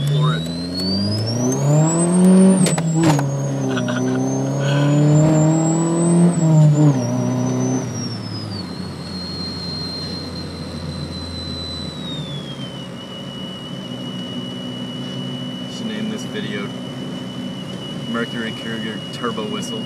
Floor it. Should name this video Mercury Cougar Turbo Whistle.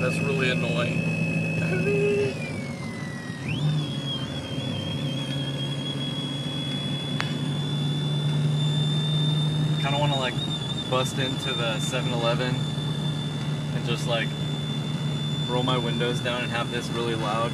That's really annoying. Kind of want to like bust into the 7-Eleven and just like roll my windows down and have this really loud.